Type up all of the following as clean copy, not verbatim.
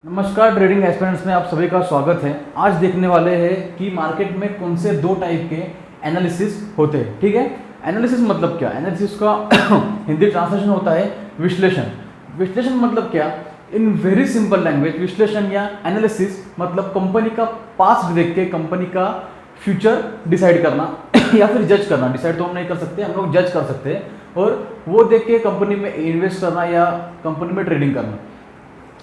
नमस्कार trading aspirants में आप सभी का स्वागत है। आज देखने वाले हैं कि मार्केट में कौन से दो टाइप के एनालिसिस होते हैं। ठीक है, एनालिसिस मतलब क्या? एनालिसिस का हिंदी ट्रांसलेशन होता है विश्लेषण। विश्लेषण मतलब क्या? इन वेरी सिंपल लैंग्वेज, विश्लेषण या एनालिसिस मतलब कंपनी का पास्ट देख के कंपनी का फ्यूचर डिसाइड करना या फिर जज करना। डिसाइड तो हम नहीं कर सकते, हम लोग जज कर सकते हैं, और वो देख के कंपनी में इन्वेस्ट करना या कंपनी में ट्रेडिंग करना।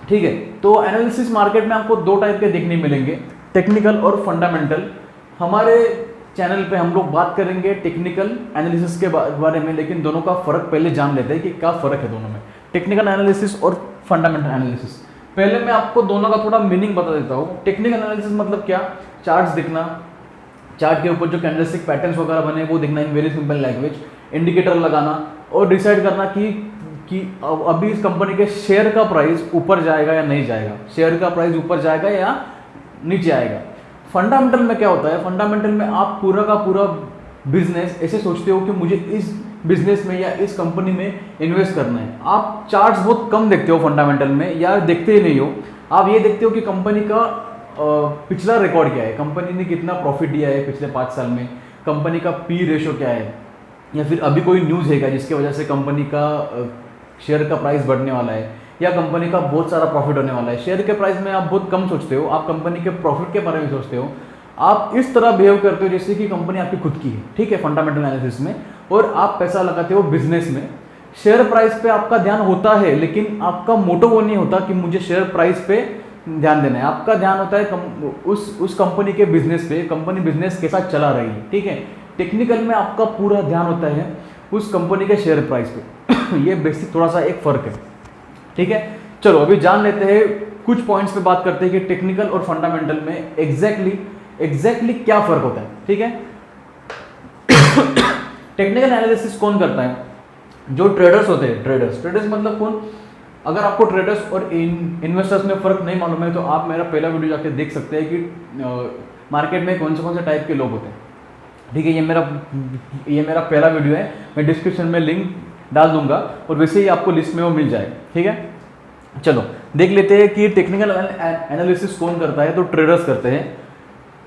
ठीक है, तो एनालिसिस मार्केट में आपको दो टाइप के देखने मिलेंगे, टेक्निकल और फंडामेंटल। हमारे चैनल पे हम लोग बात करेंगे टेक्निकल एनालिसिस के बारे में, लेकिन दोनों का फर्क पहले जान लेते हैं कि क्या फर्क है दोनों में, टेक्निकल एनालिसिस और फंडामेंटल एनालिसिस। पहले मैं आपको दोनों का थोड़ा मीनिंग बता देता हूँ। टेक्निकल एनालिसिस मतलब क्या? चार्ट्स दिखना, चार्ट के ऊपर जो कैंडलस्टिक पैटर्न्स वगैरह बने वो दिखना in very simple language, indicator लगाना और डिसाइड करना कि अभी इस कंपनी के शेयर का प्राइस ऊपर जाएगा या नहीं जाएगा, शेयर का प्राइस ऊपर जाएगा या नीचे आएगा। फंडामेंटल में क्या होता है? फंडामेंटल में आप पूरा का पूरा बिजनेस ऐसे सोचते हो कि मुझे इस बिजनेस में या इस कंपनी में इन्वेस्ट करना है। आप चार्ट्स बहुत कम देखते हो फंडामेंटल में, या देखते ही नहीं हो। आप ये देखते हो कि कंपनी का पिछला रिकॉर्ड क्या है, कंपनी ने कितना प्रॉफिट दिया है पिछले 5 साल में, कंपनी का पी रेशो क्या है, या फिर अभी कोई न्यूज़ है क्या जिसकी वजह से कंपनी का शेयर का प्राइस बढ़ने वाला है, या कंपनी का बहुत सारा प्रॉफिट होने वाला है। शेयर के प्राइस में आप बहुत कम सोचते हो, आप कंपनी के प्रॉफिट के बारे में सोचते हो। आप इस तरह बिहेव करते हो जैसे कि कंपनी आपकी खुद की है। ठीक है, फंडामेंटल एनालिसिस में। और आप पैसा लगाते हो बिजनेस में। शेयर प्राइस पे आपका ध्यान होता है, लेकिन आपका मोटो वो नहीं होता कि मुझे शेयर प्राइस पे ध्यान देना है। आपका ध्यान होता है उस कंपनी के बिजनेस पे, कंपनी बिजनेस कैसा चला रही है। ठीक है, टेक्निकल में आपका पूरा ध्यान होता है उस कंपनी के शेयर प्राइस पे। ये बेसिक थोड़ा सा एक फर्क है। ठीक है, चलो अभी जान लेते हैं, कुछ पॉइंट्स पे बात करते हैं कि टेक्निकल और फंडामेंटल में एग्जैक्टली क्या फर्क होता है। ठीक है, टेक्निकल एनालिसिस कौन करता है? जो ट्रेडर्स होते हैं। ट्रेडर्स मतलब कौन? अगर आपको ट्रेडर्स और इन्वेस्टर्स में फर्क नहीं मालूम है तो आप मेरा पहला वीडियो जाके देख सकते हैं कि मार्केट में कौन से टाइप के लोग होते हैं। ठीक है, ये मेरा पहला वीडियो है, मैं डिस्क्रिप्शन में लिंक डाल दूंगा, और वैसे ही आपको लिस्ट में वो मिल जाएगा। ठीक है, चलो देख लेते हैं कि टेक्निकल एनालिसिस कौन करता है। तो ट्रेडर्स करते हैं,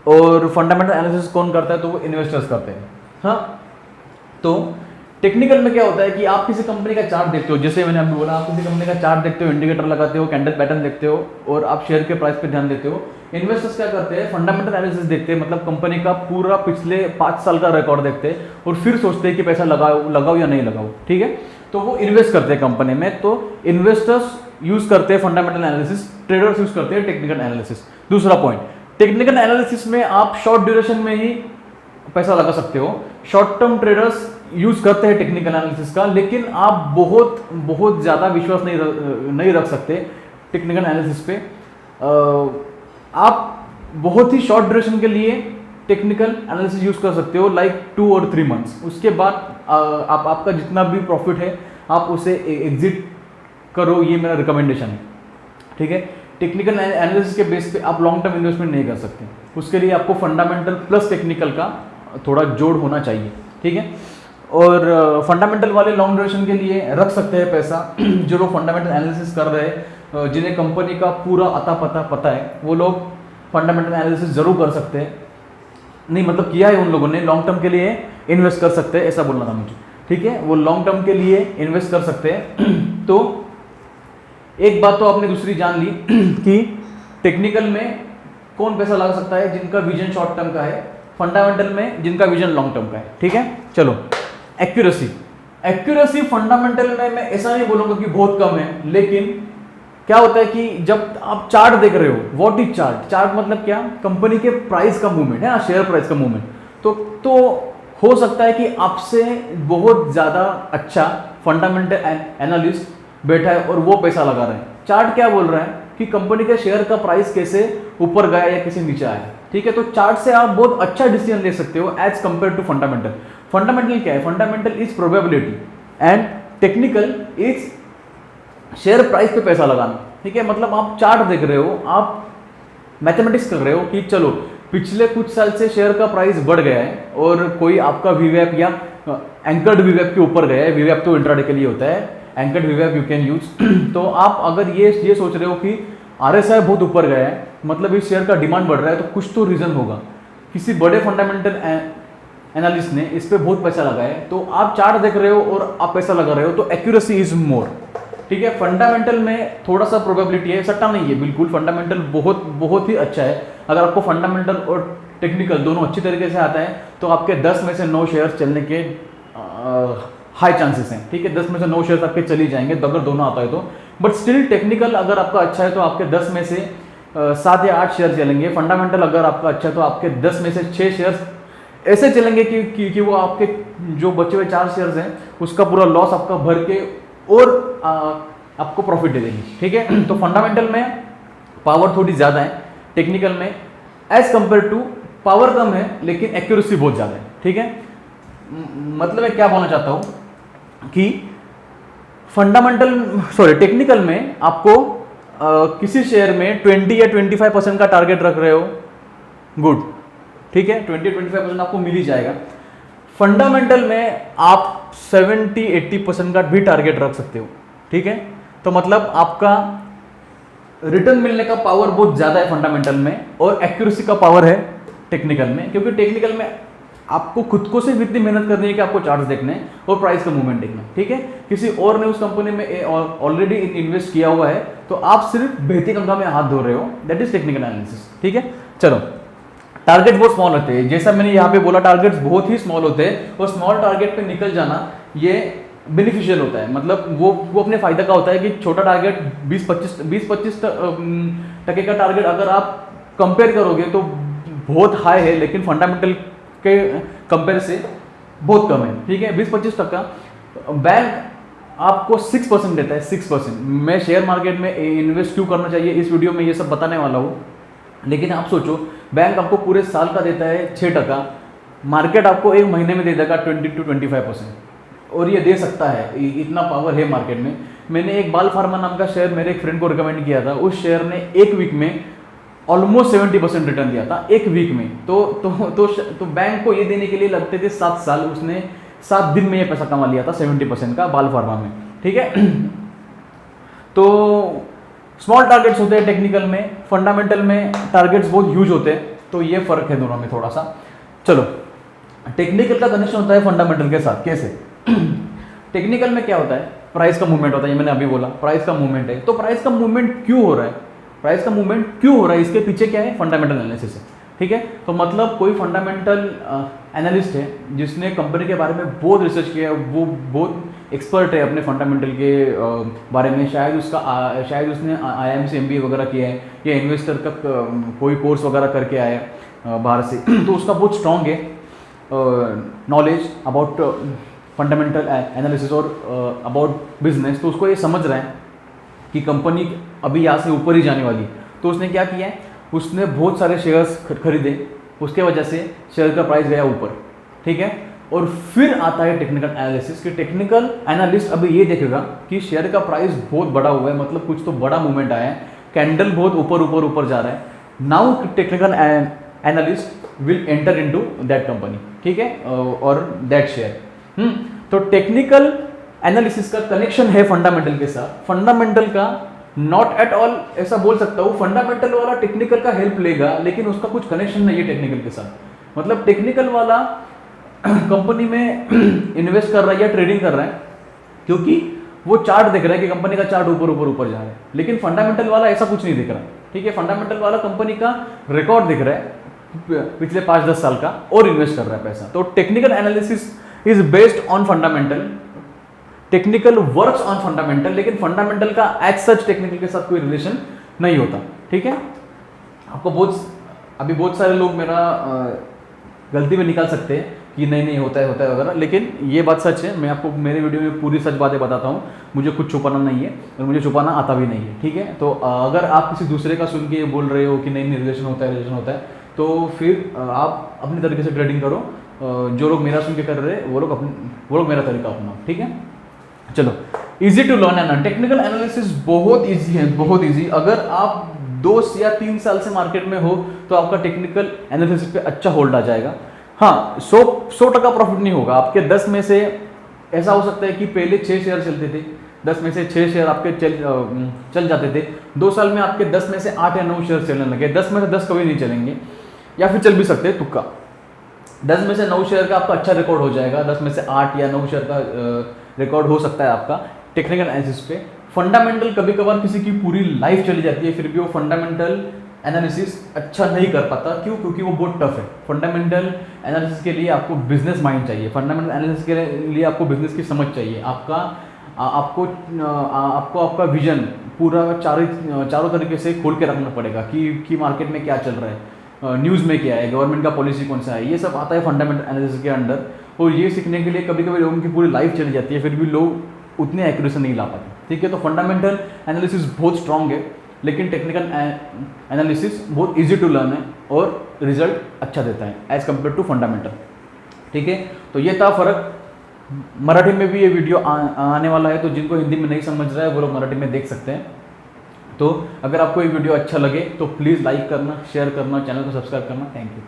और फंडामेंटल एनालिसिस कौन करता है? तो वो इन्वेस्टर्स करते हैं। हाँ, तो टेक्निकल में क्या होता है कि आप किसी कंपनी का चार्ट देखते हो, जैसे मैंने अभी बोला, आप किसी कंपनी का चार्ट देखते हो, इंडिकेटर लगाते हो, कैंडल पैटर्न देखते हो, और आप शेयर के प्राइस पे ध्यान देते हो। इन्वेस्टर्स क्या करते हैं? फंडामेंटल एनालिसिस देखते हैं, मतलब कंपनी का पूरा पिछले 5 साल का रिकॉर्ड देखते हैं, और फिर सोचते हैं कि पैसा लगाओ या नहीं लगाओ। ठीक है, तो वो इन्वेस्ट करते हैं कंपनी में। तो इन्वेस्टर्स यूज करते हैं फंडामेंटल एनालिसिस, ट्रेडर्स यूज करते हैं टेक्निकल एनालिसिस। दूसरा पॉइंट, टेक्निकल एनालिसिस में आप शॉर्ट ड्यूरेशन में ही पैसा लगा सकते हो। शॉर्ट टर्म ट्रेडर्स यूज करते हैं टेक्निकल एनालिसिस का, लेकिन आप बहुत ज़्यादा विश्वास नहीं रख सकते टेक्निकल एनालिसिस पे। आप बहुत ही शॉर्ट ड्यूरेशन के लिए टेक्निकल एनालिसिस यूज कर सकते हो, लाइक 2 और 3 मंथ्स। उसके बाद आपका जितना भी प्रॉफिट है आप उसे एग्जिट करो, ये मेरा रिकमेंडेशन है। ठीक है, टेक्निकल एनालिसिस के बेस पे आप लॉन्ग टर्म इन्वेस्टमेंट नहीं कर सकते, उसके लिए आपको फंडामेंटल प्लस टेक्निकल का थोड़ा जोड़ होना चाहिए। ठीक है, और फंडामेंटल वाले लॉन्ग ड्यूरेशन के लिए रख सकते हैं पैसा। जो लोग फंडामेंटल एनालिसिस कर रहे हैं, जिन्हें कंपनी का पूरा अता पता है, वो लोग फंडामेंटल एनालिसिस जरूर कर सकते हैं। नहीं मतलब किया है उन लोगों ने, लॉन्ग टर्म के लिए इन्वेस्ट कर सकते हैं, ऐसा बोलना था मुझे। ठीक है, वो लॉन्ग टर्म के लिए इन्वेस्ट कर सकते हैं। तो एक बात तो आपने दूसरी जान ली कि टेक्निकल में कौन पैसा लगा सकता है? जिनका विजन शॉर्ट टर्म का है। फंडामेंटल में जिनका विजन लॉन्ग टर्म का है। ठीक है, चलो एक्यूरेसी फंडामेंटल में मैं ऐसा नहीं बोलूंगा कि बहुत कम है, लेकिन क्या होता है कि जब आप चार्ट देख रहे हो, व्हाट इज चार्ट? चार्ट मतलब क्या? कंपनी के प्राइस का मूवमेंट है ना, शेयर प्राइस का मूवमेंट। तो हो सकता है कि आपसे बहुत ज्यादा अच्छा फंडामेंटल एनालिस्ट बैठा है और वो पैसा लगा रहे हैं। चार्ट क्या बोल रहा है कि कंपनी के शेयर का प्राइस कैसे ऊपर गया या कैसे नीचे आया। ठीक है, तो चार्ट से आप बहुत अच्छा डिसीजन ले सकते हो as compare to fundamental. Fundamental क्या है? Fundamental is probability and technical is share price पे पैसा लगाना। ठीक है, मतलब आप चार्ट देख रहे हो, आप मैथमेटिक्स कर रहे हो कि चलो पिछले कुछ साल से शेयर का प्राइस बढ़ गया है, और कोई आपका वीवैप या एंकर्ड वीवैप के ऊपर गया है। वीवैप तो इंट्राडे के लिए होता है, एंकर्ड वीवैप यू कैन यूज। तो आप अगर ये सोच रहे हो कि RSI बहुत ऊपर गया है, मतलब इस शेयर का डिमांड बढ़ रहा है, तो कुछ तो रीज़न होगा। किसी बड़े फंडामेंटल एनालिस्ट ने इस पर बहुत पैसा लगाया है, तो आप चार्ट देख रहे हो और आप पैसा लगा रहे हो, तो एक्यूरेसी इज मोर। ठीक है, फंडामेंटल में थोड़ा सा प्रोबेबिलिटी है, सट्टा नहीं है बिल्कुल, फंडामेंटल बहुत बहुत ही अच्छा है। अगर आपको फंडामेंटल और टेक्निकल दोनों अच्छी तरीके से आता है तो आपके 10 में से 9 शेयर्स चलने के हाई चांसेस हैं। ठीक है, 10 में से 9 शेयर्स आपके चली जाएंगे तो अगर दोनों आता है तो। बट स्टिल टेक्निकल अगर आपका अच्छा है तो आपके 10 में से 7 या 8 शेयर चलेंगे। फंडामेंटल अगर आपका अच्छा है तो आपके 10 में से 6 शेयर्स ऐसे चलेंगे कि वो आपके जो बचे हुए 4 शेयर्स हैं उसका पूरा लॉस आपका भर के और आपको प्रॉफिट दे देंगे। ठीक है, तो फंडामेंटल में पावर थोड़ी ज़्यादा है, टेक्निकल में एज कंपेयर टू पावर कम है लेकिन एक्यूरेसी बहुत ज़्यादा है। ठीक है, मतलब मैं क्या बोलना चाहता हूँ कि टेक्निकल में आपको किसी शेयर में 20 या 25% का टारगेट रख रहे हो, गुड। ठीक है, 20-25% आपको मिल ही जाएगा। फंडामेंटल में आप 70-80% का भी टारगेट रख सकते हो। ठीक है, तो मतलब आपका रिटर्न मिलने का पावर बहुत ज़्यादा है फंडामेंटल में, और एक्यूरेसी का पावर है टेक्निकल में, क्योंकि टेक्निकल में आपको खुद को सिर्फ इतनी मेहनत करनी है कि आपको चार्ट्स देखने हैं और प्राइस का मूवमेंट देखना। ठीक है, किसी और ने उस कंपनी में ऑलरेडी इन्वेस्ट किया हुआ है तो आप सिर्फ बहती गंगा में हाथ धो रहे हो, दैट इज टेक्निकल एनालिसिस। ठीक है, चलो, टारगेट बहुत स्मॉल होते हैं, जैसा मैंने यहाँ पे बोला टारगेट्स बहुत ही स्मॉल होते हैं, और स्मॉल टारगेट पे निकल जाना ये बेनिफिशियल होता है। मतलब वो अपने फायदा का होता है कि छोटा टारगेट 20-25% का टारगेट अगर आप कंपेयर करोगे तो बहुत हाई है, लेकिन फंडामेंटल के कंपेयर से बहुत कम है। ठीक है, 20-25%। बैंक आपको 6% देता है, 6%। मैं शेयर मार्केट में इन्वेस्ट क्यों करना चाहिए इस वीडियो में ये सब बताने वाला हूँ, लेकिन आप सोचो बैंक आपको पूरे साल का देता है 6%, मार्केट आपको एक महीने में दे देगा 20-25%, और ये दे सकता है, इतना पावर है मार्केट में। मैंने एक बाल फार्मा नाम का शेयर मेरे एक फ्रेंड को रिकमेंड किया था, उस शेयर ने एक वीक में ऑलमोस्ट 70% रिटर्न दिया था, एक वीक में। तो बैंक को ये देने के लिए लगते थे 7 साल, उसने 7 दिन में ये पैसा कमा लिया था 70% का बाल फार्मा में। ठीक है, तो स्मॉल टारगेट्स होते हैं टेक्निकल में, फंडामेंटल में टारगेट्स बहुत ह्यूज होते हैं, तो ये फर्क है दोनों में थोड़ा सा। चलो, टेक्निकल का कनेक्शन होता है फंडामेंटल के साथ, कैसे? टेक्निकल में क्या होता है, प्राइस का मूवमेंट होता है, ये मैंने अभी बोला प्राइस का मूवमेंट है। तो प्राइस का मूवमेंट क्यों हो रहा है, प्राइस का मूवमेंट क्यों हो रहा है, इसके पीछे क्या है, फंडामेंटल एनालिसिस है। ठीक है, तो मतलब कोई फंडामेंटल एनालिस्ट है जिसने कंपनी के बारे में बहुत रिसर्च किया है, वो बहुत एक्सपर्ट है अपने फंडामेंटल के बारे में, शायद उसने IIM से MBA वगैरह किया है, या इन्वेस्टर का कोई कोर्स वगैरह करके आया है बाहर से, तो उसका बहुत स्ट्रॉन्ग है नॉलेज अबाउट फंडामेंटल एनालिसिस और अबाउट बिजनेस। तो उसको ये समझ रहा है कि कंपनी अभी यहाँ से ऊपर ही जाने वाली, तो उसने क्या किया है, उसने बहुत सारे शेयर्स खरीदे, उसके वजह से शेयर का प्राइस गया ऊपर। ठीक है, और फिर आता है टेक्निकल एनालिसिस, कि टेक्निकल एनालिस्ट अभी ये देखेगा कि शेयर का प्राइस बहुत बड़ा हुआ है, मतलब कुछ तो बड़ा मूवमेंट आया है, कैंडल बहुत ऊपर जा रहा है। Now technical analyst will enter into that company. ठीक है, और दैट शेयर। तो टेक्निकल एनालिसिस का कनेक्शन है फंडामेंटल के साथ, फंडामेंटल का नॉट एट ऑल ऐसा बोल सकता हूँ, फंडामेंटल वाला टेक्निकल का हेल्प लेगा, लेकिन उसका कुछ कनेक्शन नहीं है टेक्निकल के साथ। मतलब टेक्निकल वाला कंपनी में इन्वेस्ट कर रहा है या ट्रेडिंग कर रहा है क्योंकि वो चार्ट देख रहा है कि कंपनी का चार्ट ऊपर जा रहा है, लेकिन फंडामेंटल वाला ऐसा कुछ नहीं दिख रहा। ठीक है, फंडामेंटल वाला कंपनी का रिकॉर्ड दिख रहा है पिछले 5-10 साल का और इन्वेस्ट कर रहा है पैसा। तो technical analysis is based on fundamental, technical works on fundamental, लेकिन फंडामेंटल का एज सच टेक्निकल के साथ कोई रिलेशन नहीं होता। ठीक है, आपको बहुत सारे लोग मेरा गलती में निकाल सकते हैं कि नहीं होता है वगैरह, लेकिन ये बात सच है। मैं आपको मेरे वीडियो में पूरी सच बातें बताता हूँ, मुझे कुछ छुपाना नहीं है और मुझे छुपाना आता भी नहीं है। ठीक है, तो अगर आप किसी दूसरे का सुन के बोल रहे हो कि नहीं रिलेशन होता है, तो फिर आप अपने तरीके से ट्रेडिंग करो। जो लोग मेरा सुन के कर रहे हैं वो लोग मेरा तरीका अपनाओ। ठीक है, चलो, easy to learn and technical analysis बहुत इजी है, बहुत इजी। अगर आप 2 या 3 साल से मार्केट में हो तो आपका टेक्निकल एनालिसिस पे अच्छा होल्ड आ जाएगा। हाँ, 100% प्रॉफिट नहीं होगा, आपके 10 में से ऐसा हो सकता है कि पहले 6 शेयर चलते थे, 10 में से 6 शेयर आपके चल जाते थे, 2 साल में आपके 10 में से 8 या 9 शेयर चलने लगे। 10 में से 10 कभी नहीं चलेंगे, या फिर चल भी सकते हैं तुक्का। 10 में से 9 शेयर का आपका अच्छा रिकॉर्ड हो जाएगा, 10 में से 8 या 9 शेयर का रिकॉर्ड हो सकता है आपका टेक्निकल एनालिसिस पे। फंडामेंटल कभी कभार किसी की पूरी लाइफ चली जाती है, फिर भी वो फंडामेंटल एनालिसिस अच्छा नहीं कर पाता। क्यों? क्योंकि वो बहुत टफ है। फंडामेंटल एनालिसिस के लिए आपको बिजनेस माइंड चाहिए, फंडामेंटल एनालिसिस के लिए आपको बिजनेस की समझ चाहिए, आपको आपका विजन पूरा चारों तरीके से खोल के रखना पड़ेगा कि मार्केट में क्या चल रहा है, न्यूज़ में क्या है, गवर्नमेंट का पॉलिसी कौन सा है, ये सब आता है फंडामेंटल एनालिसिस के अंडर। और ये सीखने के लिए कभी कभी लोगों की पूरी लाइफ चली जाती है, फिर भी लोग उतने एक्यूरेसी नहीं ला पाते। ठीक है, तो फंडामेंटल एनालिसिस बहुत स्ट्रांग है, लेकिन टेक्निकल एनालिसिस बहुत इजी टू लर्न है और रिजल्ट अच्छा देता है एज कम्पेयर टू फंडामेंटल। ठीक है, तो ये था फ़र्क। मराठी में भी ये वीडियो आने वाला है, तो जिनको हिंदी में नहीं समझ रहा है वो लोग मराठी में देख सकते हैं। तो अगर आपको ये वीडियो अच्छा लगे तो प्लीज़ लाइक करना, शेयर करना, चैनल को सब्सक्राइब करना। Thank you.